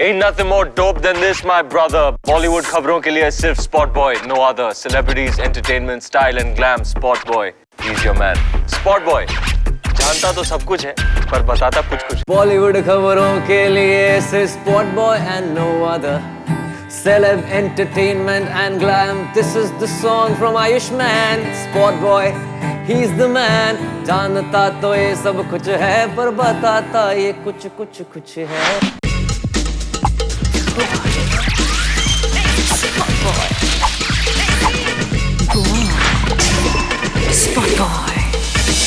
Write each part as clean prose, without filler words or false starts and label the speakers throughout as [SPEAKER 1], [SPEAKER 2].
[SPEAKER 1] Ain't nothing more dope than this, my brother. Bollywood खबरों के लिए सिर्फ Spot Boy, no other. Celebrities, entertainment, style and glam. Spot Boy, he's your man. Spot Boy, जानता तो सब कुछ है, पर बताता कुछ-कुछ.
[SPEAKER 2] Bollywood खबरों के लिए सिर्फ Spot Boy and no other. Celeb, entertainment and glam. This is the song from Ayushmann. Spot Boy, he's the man. जानता तो ये सब कुछ है, पर बताता ये कुछ है.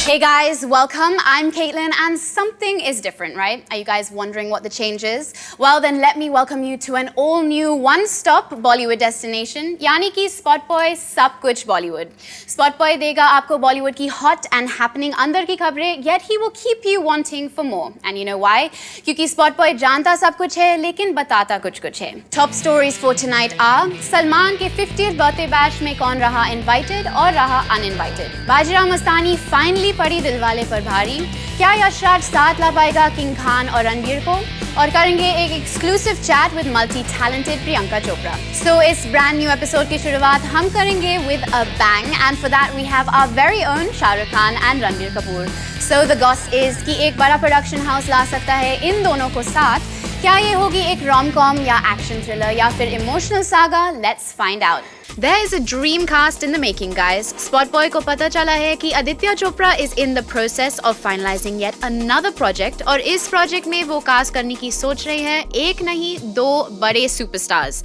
[SPEAKER 3] Hey guys, welcome. I'm Caitlin and something is different, right? Are you guys wondering what the change is? Well then let me welcome you to an all-new one-stop Bollywood destination, यानी कि Spot Boy सब कुछ Bollywood. Spot Boy देगा आपको Bollywood की hot and happening अंदर की खबरें, yet he will keep you wanting for more. And you know why? क्योंकि Spot Boy जानता सब कुछ है, लेकिन बताता कुछ है. Top stories for tonight are Salman के 50th birthday bash में कौन रहा invited और रहा uninvited. बाजीराव मस्तानी finally पड़ी दिलवाले पर भारी. क्या यशराज साथ ला पाएगा किंग खान और रणबीर को? और करेंगे एक exclusive chat with multi talented Priyanka Chopra. So इस ब्रांड न्यू एपिसोड की शुरुआत हम करेंगे with a bang and for that we have our very own Shahrukh Khan and Ranbir Kapoor. So the goss is कि एक बड़ा प्रोडक्शन हाउस ला सकता है इन दोनों को साथ. क्या ये होगी एक रोम-कॉम या एक्शन थ्रिलर या फिर emotional saga? Let's find out. There is a dream cast in the making, guys. Spot Boy को पता चला है कि Aditya Chopra is in the process of finalizing yet another project और इस प्रोजेक्ट में वो कास्ट करने की सोच रही है एक नहीं दो बड़े superstars.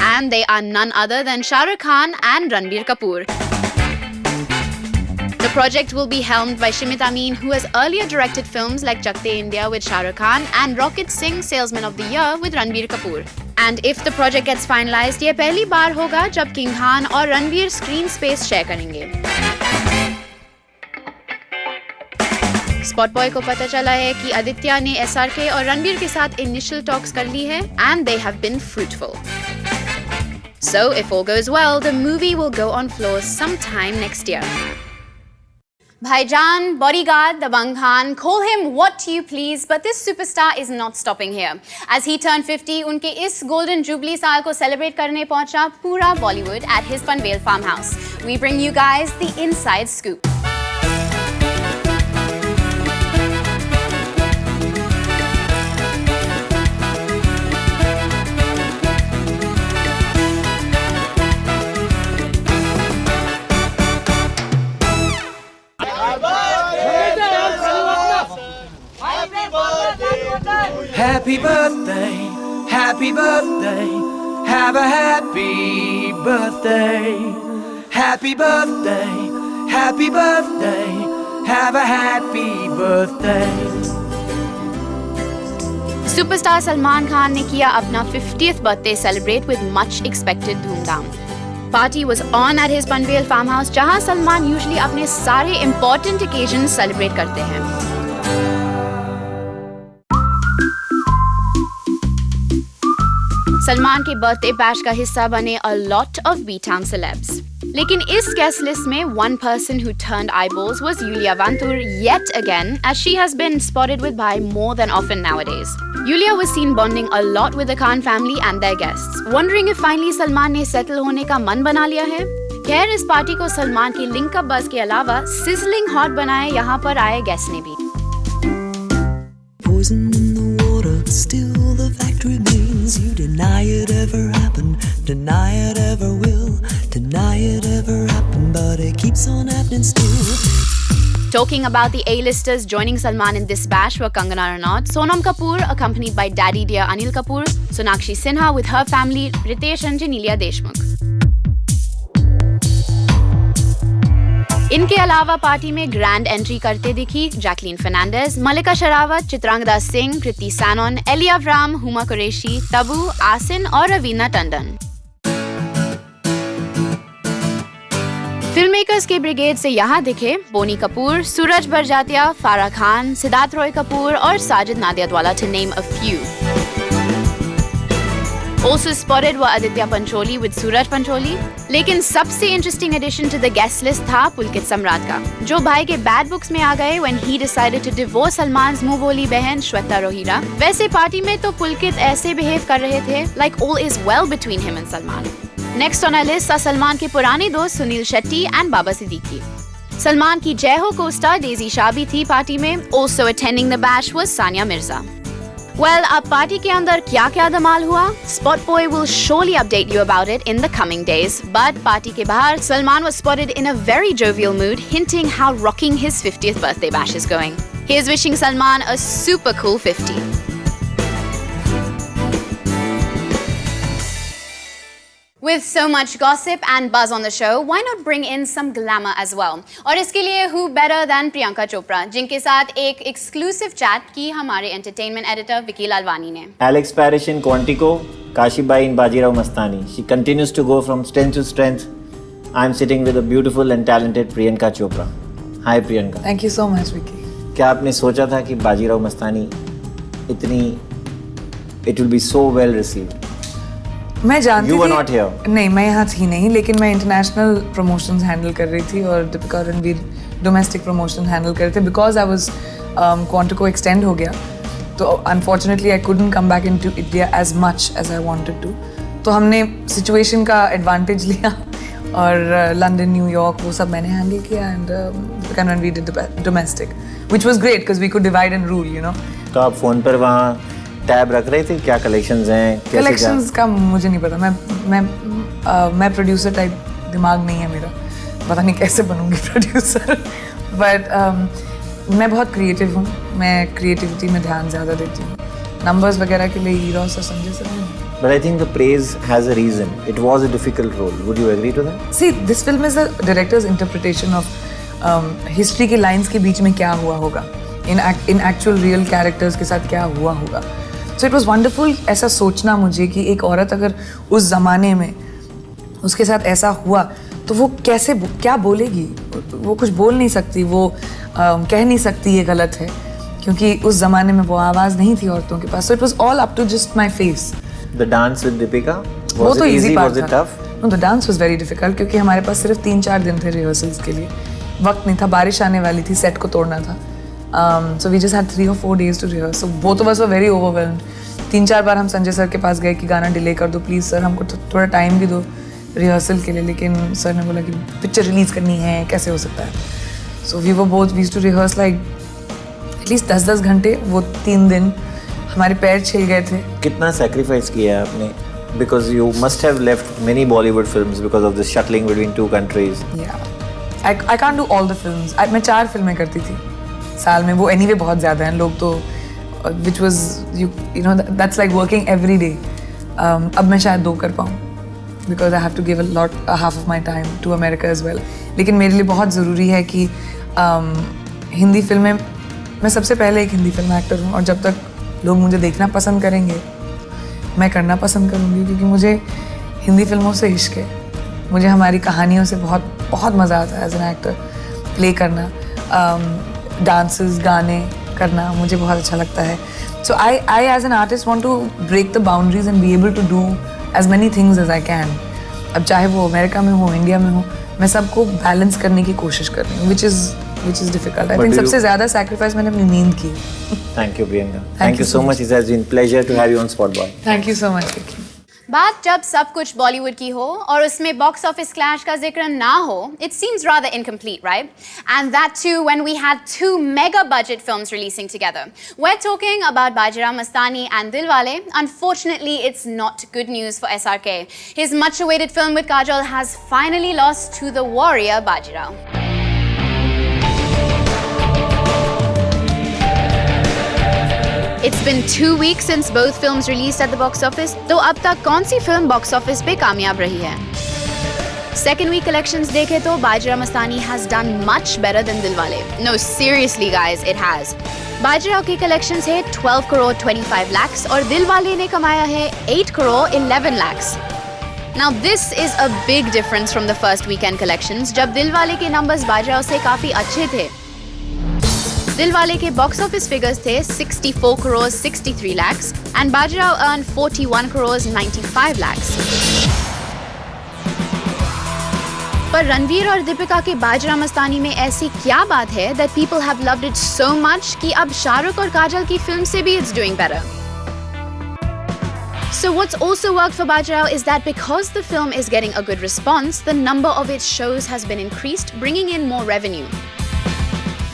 [SPEAKER 3] And they are none other than Shah Rukh Khan and Ranbir Kapoor. The project will be helmed by Shimit Amin, who has earlier directed films like Chak De India with Shah Rukh Khan and Rocket Singh Salesman of the Year with Ranbir Kapoor. And if the project gets finalized, ये पहली बार होगा जब king Khan और Ranbir screen space share करेंगे. Spot boy को पता चला है कि आदित्य ने SRK और रणबीर के साथ इनिशियल टॉक्स कर ली है and they have been fruitful. So if all goes well, the movie will go on floors sometime next year. Bhaijan, bodyguard, Dabangg Khan, call him what you please, but this superstar is not stopping here. As he turned 50, उनके इस golden jubilee साल को celebrate करने पहुंचा पूरा Bollywood at his Panvel farmhouse. We bring you guys the inside scoop.
[SPEAKER 4] Happy birthday, happy birthday, have a happy birthday. Happy birthday, happy birthday, have a happy birthday.
[SPEAKER 3] Superstar Salman Khan ने किया अपना 50th birthday celebrate with much expected धूमधाम. Party was on at his Panvel farmhouse, जहां Salman usually अपने सारे important occasions celebrate करते हैं. सलमान के बर्थडे बैश का हिस्सा बने a lot of B-Town celebs. लेकिन इस guest list में one person who turned eyeballs was Yulia Vantur yet again, as she has been spotted with Bhai more than often nowadays. Yulia was seen bonding a lot with the Khan family and their guests, wondering if finally Salman ने settle होने का मन बना लिया है. खैर इस party को सलमान की लिंक अप बस के अलावा sizzling hot बनाए यहाँ पर आए गेस्ट ने भी.
[SPEAKER 5] Poison in the water, still the fact remains. You deny it ever happened, deny it ever will, deny it ever happened, but it keeps on happening still.
[SPEAKER 3] Talking about the A-listers joining Salman in this bash were Kangana Ranaut, Sonam Kapoor accompanied by daddy dear Anil Kapoor, Sonakshi Sinha with her family, Ritesh and Janelia Deshmukh. इनके अलावा party में grand entry करते दिखी Jacqueline Fernandes, मल्लिका Sherawat, Chitrangada Singh, Kriti Sanon, Elli Avram, Huma Qureshi, Tabu, आसिन और Raveena Tandon. Filmmakers के brigade से यहाँ दिखे बोनी कपूर, सूरज बरजातिया, फारा खान, सिद्धार्थ रॉय कपूर और Sajid नादियाडवाला to name a few. Also spotted were Aditya Pancholi with Suraj Pancholi. लेकिन सबसे interesting addition to the guest list था पुलकित सम्राट का, जो भाई के बैड बुक्स में आ गए when he decided to divorce सलमान्स मुंह बोली बहन श्वेता रोहिरा. वैसे पार्टी में तो पुलकित ऐसे बिहेव कर रहे थे like all is well between him and Salman. Next on our list are Salman के पुराने दोस्त सुनील शेट्टी and बाबा सिद्दीकी. सलमान की जय हो को-स्टार डेजी शाह भी थी पार्टी में. Also attending the bash was Sania Mirza. Well, अब पार्टी के अंदर क्या-क्या धमाल हुआ? Spot Boy will surely update you about it in the coming days. But party के बाहर, Salman was spotted in a very jovial mood, hinting how rocking his 50th birthday bash is going. He is wishing Salman a super cool 50. With so much gossip and buzz on the show, why not bring in some glamour as well? और इसके लिए who better than Priyanka Chopra, जिनके साथ एक exclusive chat की हमारे entertainment editor Vicky Lalwani ने.
[SPEAKER 6] Alex Parrish in Quantico, Kashibai in Bajirao Mastani. She continues to go from strength to strength. I'm sitting with a beautiful and talented Priyanka Chopra. Hi Priyanka.
[SPEAKER 7] Thank you so much, Vicky.
[SPEAKER 6] क्या आपने सोचा था कि बाजीराव मस्तानी इतनी it will be so well received?
[SPEAKER 7] मैं जानती
[SPEAKER 6] You were
[SPEAKER 7] थी,
[SPEAKER 6] not here.
[SPEAKER 7] नहीं मैं यहाँ थी नहीं, लेकिन मैं इंटरनेशनल प्रमोशंस हैंडल कर रही थी और दीपिका और रणवीर डोमेस्टिक प्रमोशन हैंडल कर रहे थे. Because I was Quantico extend हो गया, तो unfortunately I couldn't come back into India as much as I wanted to. तो हमने सिचुएशन का एडवांटेज लिया और लंदन, न्यूयॉर्क वो सब मैंने हैंडल किया and Deepika and Ranveer did domestic, which was great because we could divide and rule, you know.
[SPEAKER 6] तो आप फोन पर वहाँ टैब रख रहे थे, क्या कलेक्शंस हैं,
[SPEAKER 7] कलेक्शंस का मुझे नहीं पता. मैं प्रोड्यूसर टाइप दिमाग नहीं है मेरा, पता नहीं कैसे बनूंगी प्रोड्यूसर. बट मैं बहुत क्रिएटिव हूँ, मैं क्रिएटिविटी में ध्यान ज़्यादा देती हूँ. नंबर्स वगैरह के लिए हीरो और संजय सर हैं.
[SPEAKER 6] But I think the praise has a reason. It was a difficult role. Would you agree to that?
[SPEAKER 7] See, this film is the director's interpretation of history के lines के बीच में क्या हुआ होगा, in actual real characters के साथ क्या हुआ होगा. So it was wonderful ऐसा सोचना मुझे कि एक औरत अगर उस ज़माने में उसके साथ ऐसा हुआ तो वो कैसे क्या बोलेगी. वो कुछ बोल नहीं सकती, वो कह नहीं सकती ये गलत है, क्योंकि उस ज़माने में वो आवाज़ नहीं थी औरतों के पास. So it was all up to just my face.
[SPEAKER 6] The dance with Deepika,
[SPEAKER 7] वो
[SPEAKER 6] was
[SPEAKER 7] तो
[SPEAKER 6] it
[SPEAKER 7] easy
[SPEAKER 6] easy?
[SPEAKER 7] part
[SPEAKER 6] Was it
[SPEAKER 7] था.
[SPEAKER 6] tough?
[SPEAKER 7] No, the dance was very difficult क्योंकि हमारे पास सिर्फ 3-4 दिन थे रिहर्सल्स के लिए. वक्त नहीं था, बारिश आने वाली थी, सेट को तोड़ना था. So we just had 3 or 4 days to rehearse. So both of us were very overwhelmed. 3-4 बार हम संजय सर के पास गए कि गाना डिले कर दो प्लीज़ सर, हमको थोड़ा टाइम भी दो रिहर्सल के लिए. लेकिन सर ने बोला कि पिक्चर रिलीज़ करनी है, कैसे हो सकता है. So we used to rehearse like at least 10-10 घंटे. वो 3 दिन हमारे पैर छिल गए थे.
[SPEAKER 6] कितना sacrifice किया है आपने? Because you must have left many Bollywood films because of the shuttling between 2 countries.
[SPEAKER 7] Yeah, I can't do all the films. मैं 4 फिल्में करती थी साल में. वो anyway बहुत ज़्यादा हैं लोग तो, which was you know that's like working every day. अब मैं शायद 2 कर पाऊँ because I have to give half of my time to America as well. लेकिन मेरे लिए बहुत ज़रूरी है कि हिंदी फिल्में, मैं सबसे पहले एक हिंदी फिल्म एक्टर हूँ और जब तक लोग मुझे देखना पसंद करेंगे मैं करना पसंद करूँगी, क्योंकि मुझे हिंदी फिल्मों से इश्क है. मुझे हमारी कहानियों से बहुत बहुत मज़ा आता है एज एन एक्टर. प्ले करना, डांसेस, गाने करना मुझे बहुत अच्छा लगता है. So I as an artist want to break the boundaries and be able to do as many things as I can. अब चाहे वो अमेरिका में हो, इंडिया में हो, मैं सबको बैलेंस करने की कोशिश कर रही हूँ, which is difficult. I think सबसे ज़्यादा sacrifice मैंने अपनी नींद की.
[SPEAKER 6] Thank you, Priyanka. Thank you so much. It has been pleasure to have you on Spot Boy.
[SPEAKER 7] Thank you so much, Vicky.
[SPEAKER 3] बात जब सब कुछ बॉलीवुड की हो और उसमें बॉक्स ऑफिस क्लैश का जिक्र ना हो, it seems rather incomplete, right? And that too when we had 2 mega budget films releasing together. We're talking about Bajirao Mastani and Dilwale. Unfortunately, it's not good news for SRK. His much awaited film with Kajol has finally lost to the warrior Bajirao. It's been 2 weeks since both films released at the box office. तो अब तक कौन सी film box office पे कामयाब रही है? Second week collections देखे तो Bajirao Mastani has done much better than Dilwale. No, seriously guys, it has. Bajirao की collections है 12 crore 25 lakhs और Dilwale ने कमाया है 8 crore 11 lakhs. Now this is a big difference from the first weekend collections, जब Dilwale के numbers Bajirao से काफी अच्छे थे. दिलवाले के बॉक्स ऑफिस फिगर्स थे 64 crores 63 lakhs and Bajirao earned 41 crores 95 lakhs. पर रणवीर और दीपिका के बाजरा मस्तानी में ऐसी क्या बात है that people have loved it so much कि अब शाहरुख और काजल की फिल्म से भी it's doing better. So what's also worked for Bajirao is that because the film is getting a good response, the number of its shows has been increased, bringing in more revenue.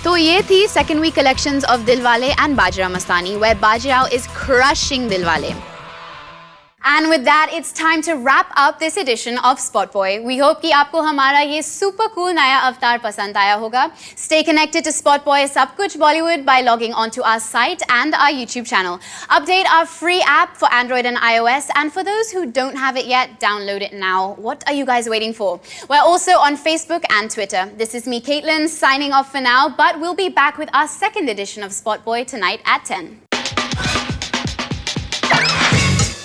[SPEAKER 3] So ये थी second week collections of Dilwale and Bajra Mastani, where Bajirao is crushing Dilwale. And with that, it's time to wrap up this edition of Spot Boy. We hope कि आपको हमारा ये super cool नया अवतार पसंद आया होगा. Stay connected to Spot Boy सब कुछ Bollywood by logging onto our site and our YouTube channel. Update our free app for Android and iOS, and for those who don't have it yet, download it now. What are you guys waiting for? We're also on Facebook and Twitter. This is me, Caitlin, signing off for now, but we'll be back with our second edition of Spot Boy tonight at 10.